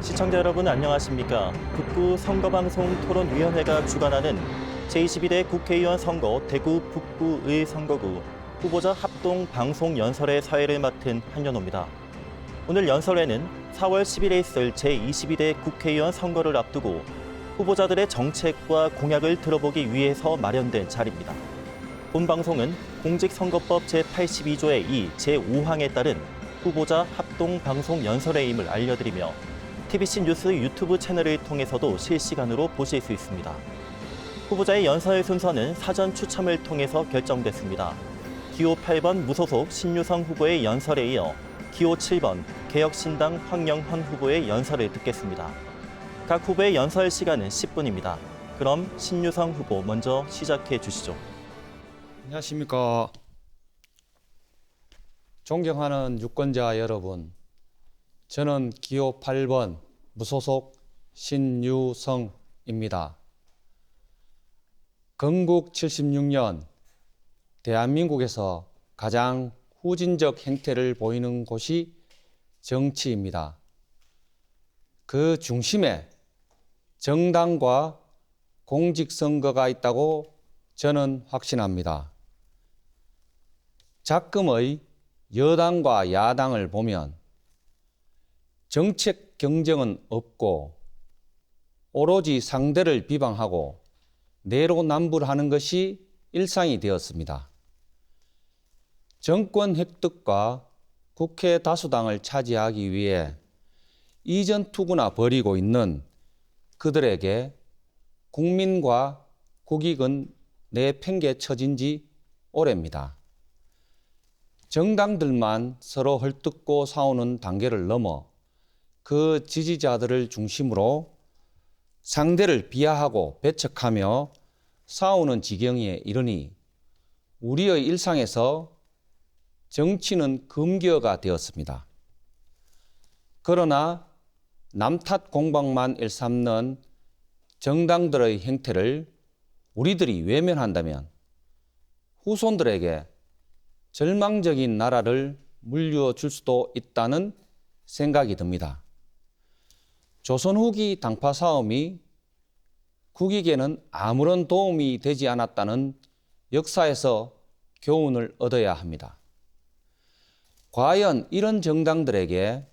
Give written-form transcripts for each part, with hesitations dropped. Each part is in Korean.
시청자 여러분 안녕하십니까? 북부 선거방송 토론위원회가 주관하는 제22대 국회의원 선거 대구 북부의 선거구 후보자 합동 방송 연설회 사회를 맡은 한연호입니다. 오늘 연설회는 4월 10일에 있을 제22대 국회의원 선거를 앞두고 후보자들의 정책과 공약을 들어보기 위해서 마련된 자리입니다. 본 방송은 공직선거법 제82조의 2 제5항에 따른 후보자 합동 방송 연설회임을 알려드리며 TBC 뉴스 유튜브 채널을 통해서도 실시간으로 보실 수 있습니다. 후보자의 연설 순서는 사전 추첨을 통해서 결정됐습니다. 기호 8번 무소속 신유성 후보의 연설에 이어 기호 7번 개혁신당 황영헌 후보의 연설을 듣겠습니다. 각 후보의 연설 시간은 10분입니다. 그럼 신유성 후보 먼저 시작해 주시죠. 안녕하십니까. 존경하는 유권자 여러분, 저는 기호 8번 무소속 신유성입니다. 건국 76년 대한민국에서 가장 후진적 행태를 보이는 곳이 정치입니다. 그 중심에 정당과 공직선거가 있다고 저는 확신합니다. 작금의 여당과 야당을 보면 정책 경쟁은 없고 오로지 상대를 비방하고 내로남불하는 것이 일상이 되었습니다. 정권 획득과 국회 다수당을 차지하기 위해 이전투구나 벌이고 있는 그들에게 국민과 국익은 내팽개쳐진 지 오래입니다. 정당들만 서로 헐뜯고 싸우는 단계를 넘어 그 지지자들을 중심으로 상대를 비하하고 배척하며 싸우는 지경에 이르니 우리의 일상에서 정치는 금기어가 되었습니다. 그러나 남탓 공방만 일삼는 정당들의 행태를 우리들이 외면한다면 후손들에게 절망적인 나라를 물려줄 수도 있다는 생각이 듭니다. 조선 후기 당파 싸움이 국익에는 아무런 도움이 되지 않았다는 역사에서 교훈을 얻어야 합니다. 과연 이런 정당들에게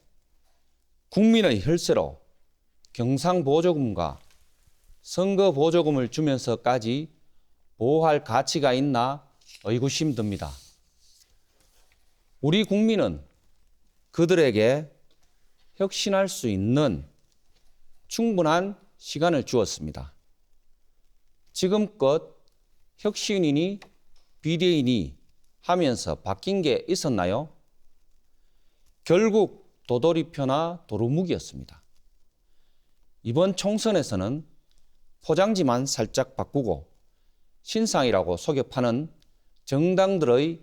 국민의 혈세로 경상보조금과 선거보조금을 주면서까지 보호할 가치가 있나 의구심 듭니다. 우리 국민은 그들에게 혁신할 수 있는 충분한 시간을 주었습니다. 지금껏 혁신이니 비대이니 하면서 바뀐 게 있었나요? 결국 도돌이표나 도루묵이었습니다. 이번 총선에서는 포장지만 살짝 바꾸고 신상이라고 속여 파는 정당들의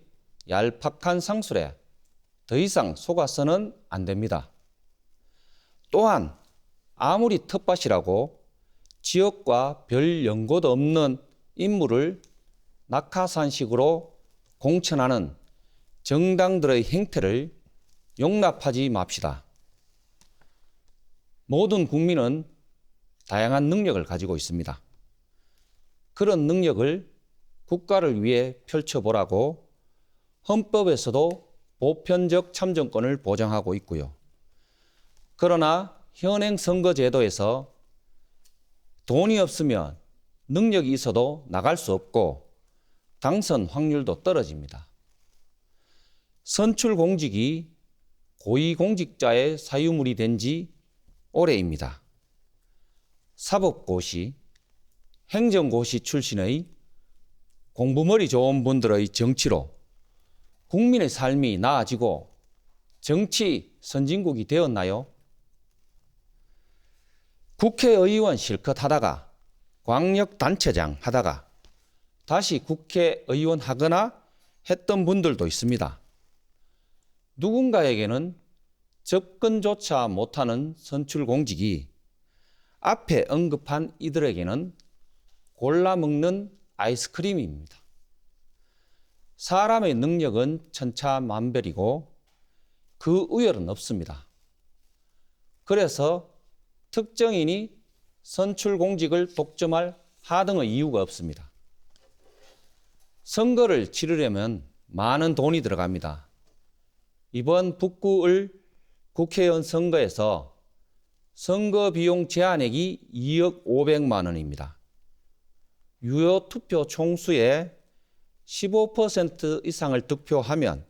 얄팍한 상술에 더 이상 속아서는 안 됩니다. 또한 아무리 텃밭이라고 지역과 별 연고도 없는 인물을 낙하산식으로 공천하는 정당들의 행태를 용납하지 맙시다. 모든 국민은 다양한 능력을 가지고 있습니다. 그런 능력을 국가를 위해 펼쳐보라고 헌법에서도 보편적 참정권을 보장하고 있고요. 그러나 현행 선거제도에서 돈이 없으면 능력이 있어도 나갈 수 없고 당선 확률도 떨어집니다. 선출공직이 고위공직자의 사유물이 된 지 오래입니다. 사법고시, 행정고시 출신의 공부머리 좋은 분들의 정치로 국민의 삶이 나아지고 정치 선진국이 되었나요? 국회의원 실컷 하다가 광역단체장 하다가 다시 국회의원 하거나 했던 분들도 있습니다. 누군가에게는 접근조차 못하는 선출공직이 앞에 언급한 이들에게는 골라먹는 아이스크림입니다. 사람의 능력은 천차만별이고 그 우열은 없습니다. 그래서 특정인이 선출 공직을 독점할 하등의 이유가 없습니다. 선거를 치르려면 많은 돈이 들어갑니다. 이번 북구을 국회의원 선거에서 선거 비용 제한액이 2억 500만 원입니다. 유효 투표 총수의 15% 이상을 득표하면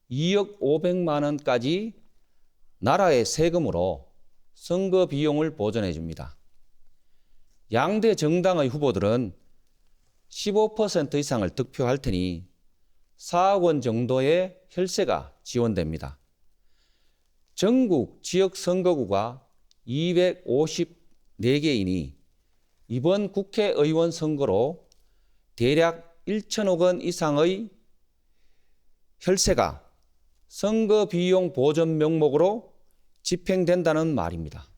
2억 500만 원까지 나라의 세금으로 선거 비용을 보전해 줍니다. 양대 정당의 후보들은 15% 이상을 득표할 테니 4억 원 정도의 혈세가 지원됩니다. 전국 지역 선거구가 254개이니 이번 국회의원 선거로 대략 1천억 원 이상의 혈세가 선거 비용 보전 명목으로 집행된다는 말입니다.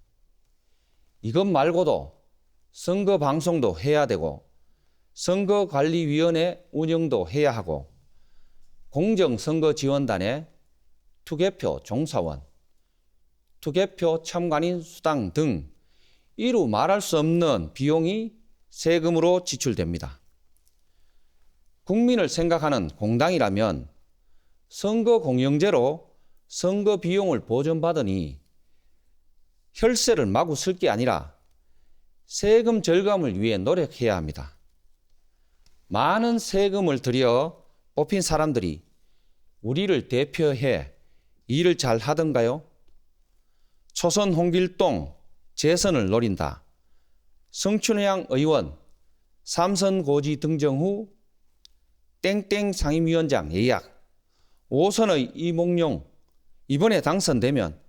이것 말고도 선거 방송도 해야 되고 선거관리위원회 운영도 해야 하고 공정선거지원단의 투개표 종사원, 투개표 참관인 수당 등 이루 말할 수 없는 비용이 세금으로 지출됩니다. 국민을 생각하는 공당이라면 선거 공영제로 선거 비용을 보전받으니 혈세를 마구 쓸 게 아니라 세금 절감을 위해 노력해야 합니다. 많은 세금을 들여 뽑힌 사람들이 우리를 대표해 일을 잘 하던가요? 초선 홍길동 재선을 노린다. 성춘향 의원 3선 고지 등정 후 땡땡 상임위원장 예약. 5선의 이몽룡 이번에 당선되면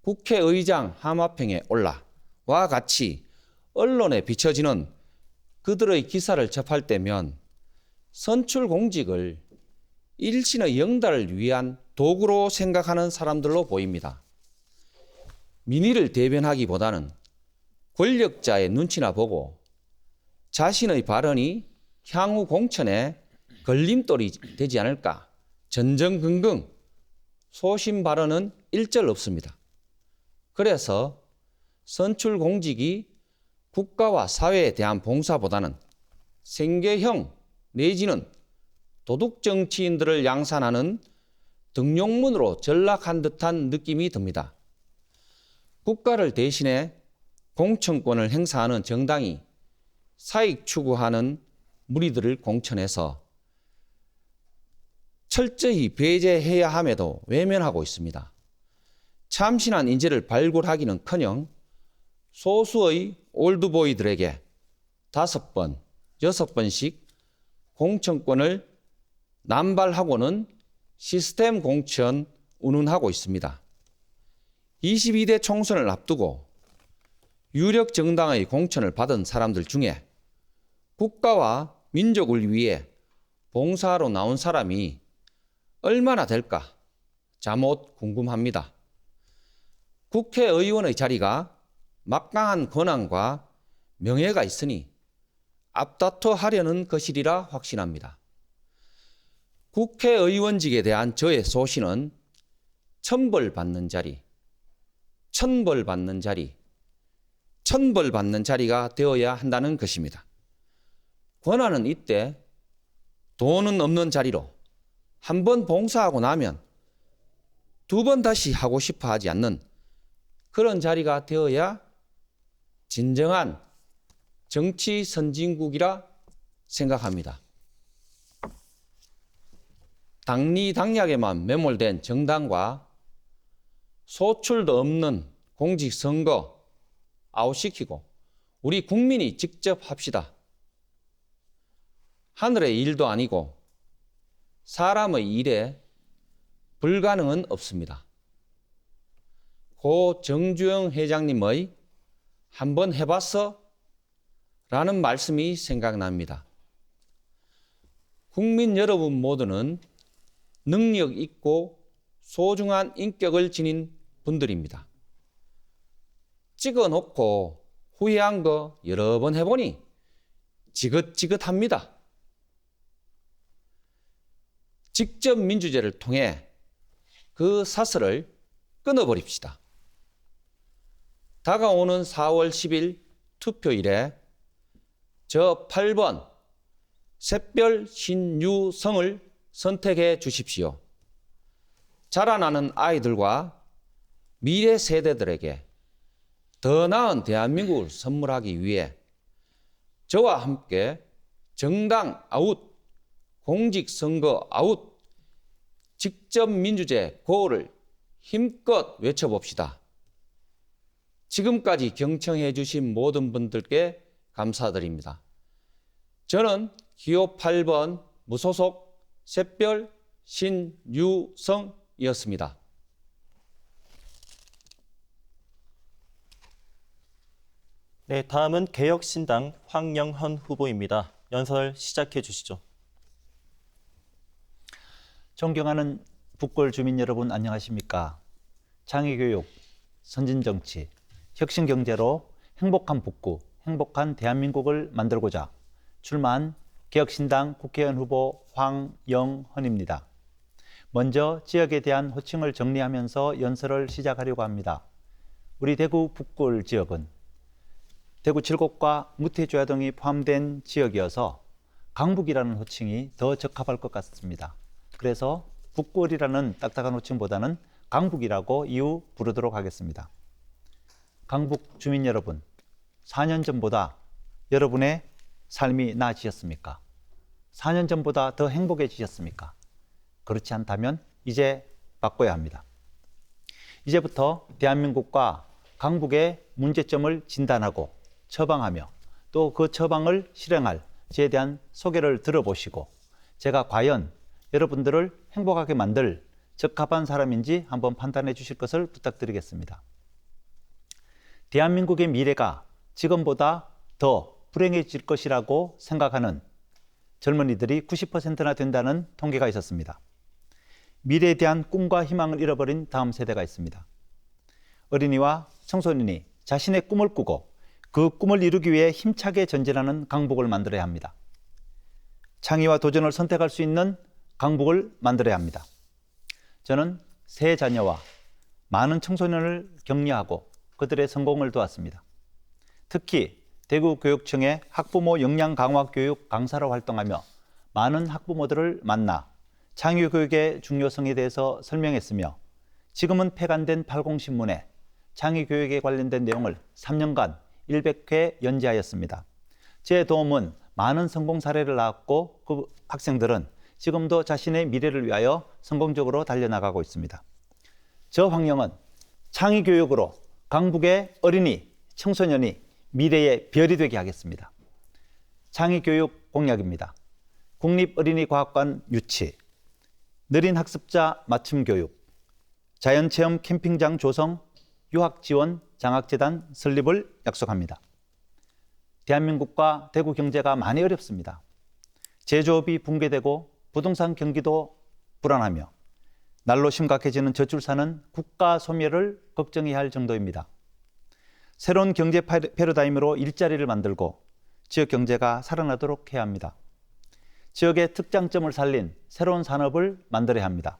국회의장 하마평에 올라와 같이 언론에 비춰지는 그들의 기사를 접할 때면 선출 공직을 일신의 영달을 위한 도구로 생각하는 사람들로 보입니다. 민의를 대변하기보다는 권력자의 눈치나 보고 자신의 발언이 향후 공천에 걸림돌이 되지 않을까 전전긍긍 소신 발언은 일절 없습니다. 그래서 선출 공직이 국가와 사회에 대한 봉사보다는 생계형 내지는 도둑 정치인들을 양산하는 등용문으로 전락한 듯한 느낌이 듭니다. 국가를 대신해 공천권을 행사하는 정당이 사익 추구하는 무리들을 공천해서 철저히 배제해야 함에도 외면하고 있습니다. 참신한 인재를 발굴하기는커녕 소수의 올드보이들에게 5번, 6번씩 공천권을 남발하고는 시스템 공천 운운하고 있습니다. 22대 총선을 앞두고 유력 정당의 공천을 받은 사람들 중에 국가와 민족을 위해 봉사하러 나온 사람이 얼마나 될까 잠옷 궁금합니다. 국회의원의 자리가 막강한 권한과 명예가 있으니 앞다퉈하려는 것이리라 확신합니다. 국회의원직에 대한 저의 소신은 천벌받는 자리, 천벌받는 자리, 천벌받는 자리가 되어야 한다는 것입니다. 권한은 있되 돈은 없는 자리로 한 번 봉사하고 나면 2번 다시 하고 싶어 하지 않는 그런 자리가 되어야 진정한 정치 선진국이라 생각합니다. 당리당략에만 매몰된 정당과 소출도 없는 공직선거 아웃시키고 우리 국민이 직접 합시다. 하늘의 일도 아니고 사람의 일에 불가능은 없습니다. 고 정주영 회장님의 한번 해봤어? 라는 말씀이 생각납니다. 국민 여러분 모두는 능력 있고 소중한 인격을 지닌 분들입니다. 찍어놓고 후회한 거 여러 번 해보니 지긋지긋합니다. 직접 민주제를 통해 그 사슬을 끊어버립시다. 다가오는 4월 10일 투표일에 저 8번 샛별 신유성을 선택해 주십시오. 자라나는 아이들과 미래 세대들에게 더 나은 대한민국을 선물하기 위해 저와 함께 정당 아웃, 공직선거 아웃, 직접민주제 고를 힘껏 외쳐봅시다. 지금까지 경청해 주신 모든 분들께 감사드립니다. 저는 기호 8번 무소속 샛별 신유성이었습니다. 네, 다음은 개혁신당 황영헌 후보입니다. 연설 시작해 주시죠. 존경하는 북골 주민 여러분 안녕하십니까? 창의교육, 선진정치, 혁신경제로 행복한 북구, 행복한 대한민국을 만들고자 출마한 개혁신당 국회의원 후보 황영헌입니다. 먼저 지역에 대한 호칭을 정리하면서 연설을 시작하려고 합니다. 우리 대구 북골 지역은 대구 7곳과 무태조야 등이 포함된 지역이어서 강북이라는 호칭이 더 적합할 것 같습니다. 그래서 북골이라는 딱딱한 호칭보다는 강북이라고 이후 부르도록 하겠습니다. 강북 주민 여러분, 4년 전보다 여러분의 삶이 나아지셨습니까? 4년 전보다 더 행복해지셨습니까? 그렇지 않다면 이제 바꿔야 합니다. 이제부터 대한민국과 강북의 문제점을 진단하고 처방하며 또 그 처방을 실행할 지에 대한 소개를 들어보시고 제가 과연 여러분들을 행복하게 만들 적합한 사람인지 한번 판단해 주실 것을 부탁드리겠습니다. 대한민국의 미래가 지금보다 더 불행해질 것이라고 생각하는 젊은이들이 90%나 된다는 통계가 있었습니다. 미래에 대한 꿈과 희망을 잃어버린 다음 세대가 있습니다. 어린이와 청소년이 자신의 꿈을 꾸고 그 꿈을 이루기 위해 힘차게 전진하는 강북을 만들어야 합니다. 창의와 도전을 선택할 수 있는 강북을 만들어야 합니다. 저는 세 자녀와 많은 청소년을 격려하고 그들의 성공을 도왔습니다. 특히 대구교육청의 학부모 역량 강화 교육 강사로 활동하며 많은 학부모들을 만나 창의교육의 중요성에 대해서 설명했으며 지금은 폐간된 팔공신문에 창의교육에 관련된 내용을 3년간 100회 연재하였습니다. 제 도움은 많은 성공 사례를 낳았고 그 학생들은 지금도 자신의 미래를 위하여 성공적으로 달려나가고 있습니다. 저 황영은 창의교육으로 강북의 어린이, 청소년이 미래의 별이 되게 하겠습니다. 창의교육 공약입니다. 국립어린이과학관 유치, 느린 학습자 맞춤교육, 자연체험 캠핑장 조성, 유학지원 장학재단 설립을 약속합니다. 대한민국과 대구 경제가 많이 어렵습니다. 제조업이 붕괴되고 부동산 경기도 불안하며 날로 심각해지는 저출산은 국가 소멸을 걱정해야 할 정도입니다. 새로운 경제 패러다임으로 일자리를 만들고 지역 경제가 살아나도록 해야 합니다. 지역의 특장점을 살린 새로운 산업을 만들어야 합니다.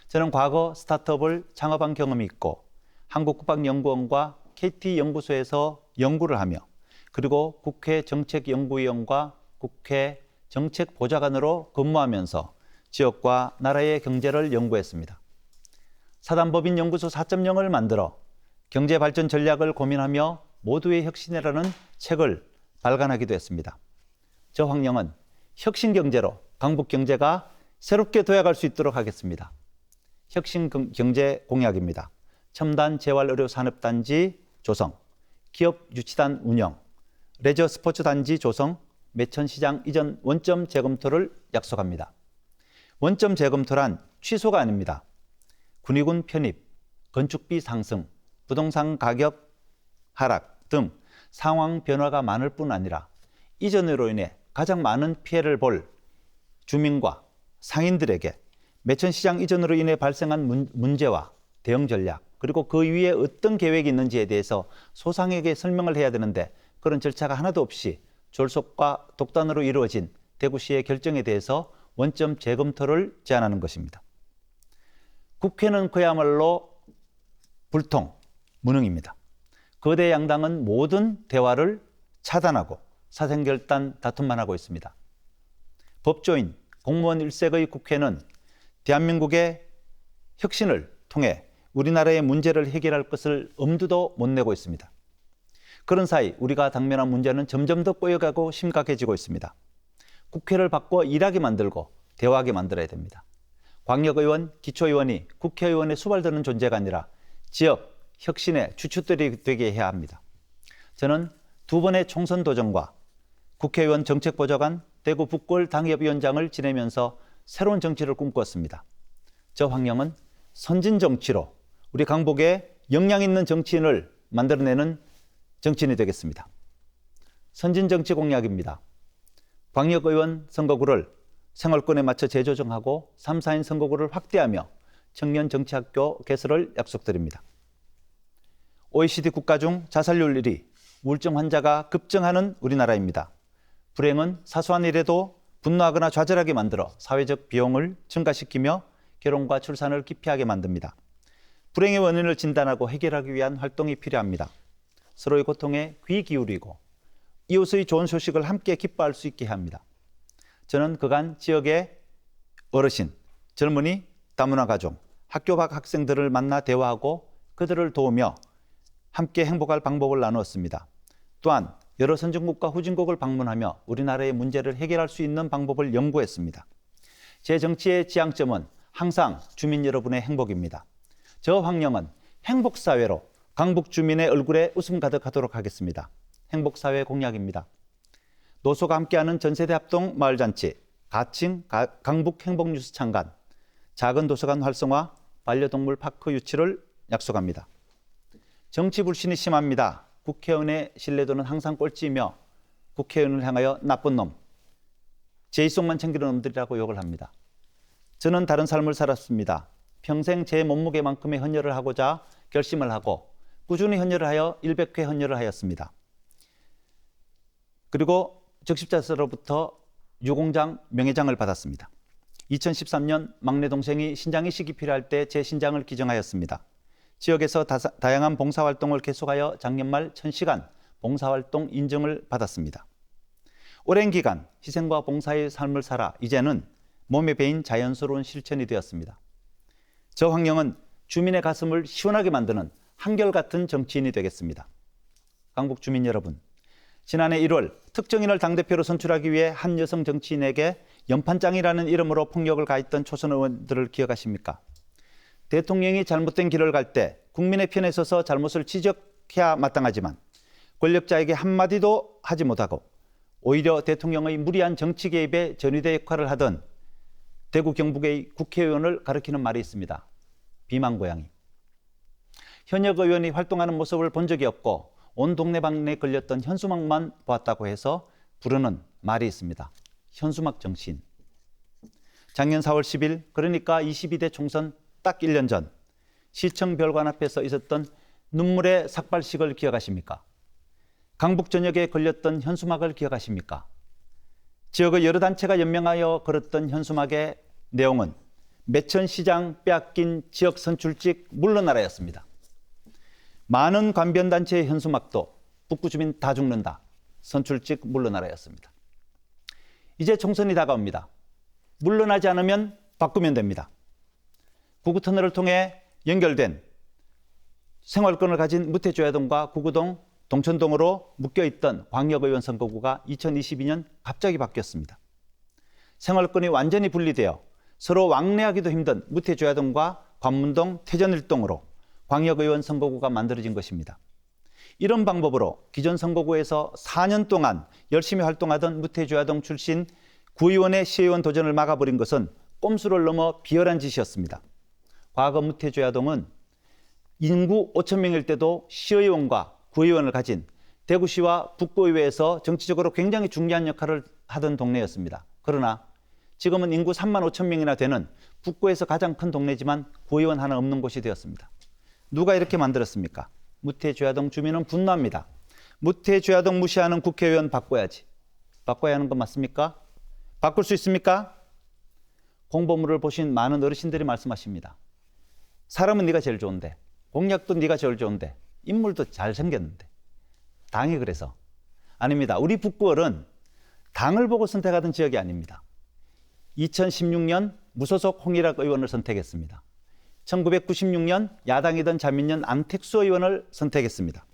저는 과거 스타트업을 창업한 경험이 있고 한국국방연구원과 KT연구소에서 연구를 하며 그리고 국회 정책연구위원과 국회 정책보좌관으로 근무하면서 지역과 나라의 경제를 연구했습니다. 사단법인연구소 4.0을 만들어 경제발전 전략을 고민하며 모두의 혁신이라는 책을 발간하기도 했습니다. 저 황영은 혁신경제로 강북경제가 새롭게 도약할 수 있도록 하겠습니다. 혁신경제 공약입니다. 첨단 재활의료산업단지 조성, 기업 유치단 운영, 레저 스포츠단지 조성, 매천시장 이전 원점 재검토를 약속합니다. 원점 재검토란 취소가 아닙니다. 군의군 편입, 건축비 상승, 부동산 가격 하락 등 상황 변화가 많을 뿐 아니라 이전으로 인해 가장 많은 피해를 볼 주민과 상인들에게 매천시장 이전으로 인해 발생한 문제와 대응 전략 그리고 그 위에 어떤 계획이 있는지에 대해서 소상에게 설명을 해야 되는데 그런 절차가 하나도 없이 졸속과 독단으로 이루어진 대구시의 결정에 대해서 원점 재검토를 제안하는 것입니다. 국회는 그야말로 불통, 무능입니다. 거대 양당은 모든 대화를 차단하고 사생결단 다툼만 하고 있습니다. 법조인, 공무원 일색의 국회는 대한민국의 혁신을 통해 우리나라의 문제를 해결할 것을 엄두도 못 내고 있습니다. 그런 사이 우리가 당면한 문제는 점점 더 꼬여가고 심각해지고 있습니다. 국회를 바꿔 일하게 만들고 대화하게 만들어야 됩니다. 광역의원, 기초의원이 국회의원에 수발되는 존재가 아니라 지역 혁신의 주축들이 되게 해야 합니다. 저는 두 번의 총선 도전과 국회의원 정책보좌관, 대구 북구을 당협위원장을 지내면서 새로운 정치를 꿈꿨습니다. 저 환경은 선진 정치로 우리 강북에 역량 있는 정치인을 만들어내는 정치인이 되겠습니다. 선진 정치 공약입니다. 광역의원 선거구를 생활권에 맞춰 재조정하고 3, 4인 선거구를 확대하며 청년 정치학교 개설을 약속드립니다. OECD 국가 중 자살률 1위, 우울증 환자가 급증하는 우리나라입니다. 불행은 사소한 일에도 분노하거나 좌절하게 만들어 사회적 비용을 증가시키며 결혼과 출산을 기피하게 만듭니다. 불행의 원인을 진단하고 해결하기 위한 활동이 필요합니다. 서로의 고통에 귀 기울이고 이웃의 좋은 소식을 함께 기뻐할 수 있게 합니다. 저는 그간 지역의 어르신, 젊은이, 다문화 가족, 학교 밖 학생들을 만나 대화하고 그들을 도우며 함께 행복할 방법을 나누었습니다. 또한 여러 선진국과 후진국을 방문하며 우리나라의 문제를 해결할 수 있는 방법을 연구했습니다. 제 정치의 지향점은 항상 주민 여러분의 행복입니다. 저 황령은 행복사회로 강북 주민의 얼굴에 웃음 가득하도록 하겠습니다. 행복사회 공약입니다. 노소가 함께하는 전세대 합동 마을잔치, 가칭 강북 행복뉴스 창간, 작은 도서관 활성화, 반려동물 파크 유치를 약속합니다. 정치 불신이 심합니다. 국회의원의 신뢰도는 항상 꼴찌이며 국회의원을 향하여 나쁜 놈, 제 입속만 챙기는 놈들이라고 욕을 합니다. 저는 다른 삶을 살았습니다. 평생 제 몸무게만큼의 헌혈을 하고자 결심을 하고 꾸준히 헌혈을 하여 100회 헌혈을 하였습니다. 그리고 적십자로부터 유공장 명예장을 받았습니다. 2013년 막내 동생이 신장 이식이 필요할 때 제 신장을 기증하였습니다. 지역에서 다양한 봉사활동을 계속하여 작년 말 1000시간 봉사활동 인증을 받았습니다. 오랜 기간 희생과 봉사의 삶을 살아 이제는 몸에 배인 자연스러운 실천이 되었습니다. 저 황령은 주민의 가슴을 시원하게 만드는 한결같은 정치인이 되겠습니다. 강북 주민 여러분, 지난해 1월 특정인을 당대표로 선출하기 위해 한 여성 정치인에게 연판장이라는 이름으로 폭력을 가했던 초선 의원들을 기억하십니까? 대통령이 잘못된 길을 갈 때 국민의 편에 서서 잘못을 지적해야 마땅하지만 권력자에게 한마디도 하지 못하고 오히려 대통령의 무리한 정치 개입에 전위대 역할을 하던 대구 경북의 국회의원을 가리키는 말이 있습니다. 비만고양이. 현역 의원이 활동하는 모습을 본 적이 없고 온 동네방네 걸렸던 현수막만 보았다고 해서 부르는 말이 있습니다. 현수막 정치인. 작년 4월 10일 그러니까 22대 총선 딱 1년 전 시청 별관 앞에서 있었던 눈물의 삭발식을 기억하십니까? 강북 전역에 걸렸던 현수막을 기억하십니까? 지역의 여러 단체가 연명하여 걸었던 현수막의 내용은 매천시장 빼앗긴 지역 선출직 물러나라였습니다. 많은 관변단체의 현수막도 북구 주민 다 죽는다. 선출직 물러나라였습니다. 이제 총선이 다가옵니다. 물러나지 않으면 바꾸면 됩니다. 구구터널을 통해 연결된 생활권을 가진 무태조야동과 구구동, 동천동으로 묶여있던 광역의원 선거구가 2022년 갑자기 바뀌었습니다. 생활권이 완전히 분리되어 서로 왕래하기도 힘든 무태조야동과 관문동, 태전일동으로 광역의원 선거구가 만들어진 것입니다. 이런 방법으로 기존 선거구에서 4년 동안 열심히 활동하던 무태조야동 출신 구의원의 시의원 도전을 막아버린 것은 꼼수를 넘어 비열한 짓이었습니다. 과거 무태조야동은 인구 5,000명일 때도 시의원과 구의원을 가진 대구시와 북구의회에서 정치적으로 굉장히 중요한 역할을 하던 동네였습니다. 그러나 지금은 인구 3만 5천 명이나 되는 북구에서 가장 큰 동네지만 구의원 하나 없는 곳이 되었습니다. 누가 이렇게 만들었습니까? 무태조야동 주민은 분노합니다. 무태조야동 무시하는 국회의원 바꿔야지. 바꿔야 하는 거 맞습니까? 바꿀 수 있습니까? 공보물을 보신 많은 어르신들이 말씀하십니다. 사람은 네가 제일 좋은데, 공약도 네가 제일 좋은데 인물도 잘생겼는데 당이 그래서 아닙니다. 우리 북구을은 당을 보고 선택하던 지역이 아닙니다. 2016년 무소속 홍일학 의원을 선택했습니다. 1996년 야당이던 자민련 안택수 의원을 선택했습니다.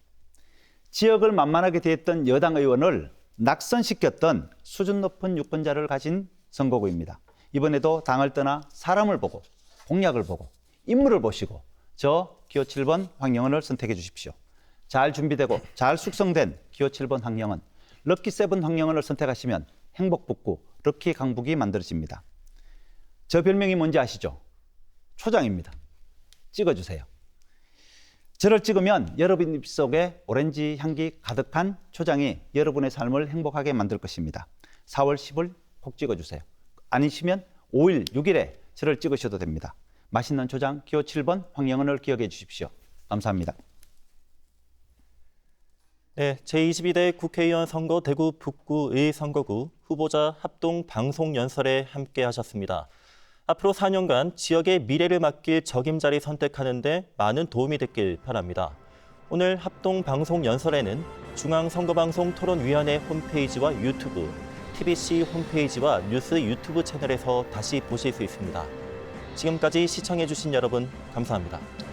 지역을 만만하게 대했던 여당 의원을 낙선시켰던 수준 높은 유권자를 가진 선거구입니다. 이번에도 당을 떠나 사람을 보고 공약을 보고 인물을 보시고 저 기호 7번 황영은을 선택해 주십시오. 잘 준비되고 잘 숙성된 기호 7번 황영은, 럭키 7 황영은을 선택하시면 행복북구, 럭키 강북이 만들어집니다. 저 별명이 뭔지 아시죠? 초장입니다. 찍어주세요. 저를 찍으면 여러분 입속에 오렌지 향기 가득한 초장이 여러분의 삶을 행복하게 만들 것입니다. 4월 10일 꼭 찍어주세요. 아니시면 5일, 6일에 저를 찍으셔도 됩니다. 맛있는 초장 기호 7번 황영은을 기억해 주십시오. 감사합니다. 네, 제22대 국회의원 선거 대구 북구의 선거구 후보자 합동 방송 연설에 함께 하셨습니다. 앞으로 4년간 지역의 미래를 맡길 적임자리 선택하는 데 많은 도움이 됐길 바랍니다. 오늘 합동 방송 연설에는 중앙선거방송 토론위원회 홈페이지와 유튜브, TBC 홈페이지와 뉴스 유튜브 채널에서 다시 보실 수 있습니다. 지금까지 시청해주신 여러분 감사합니다.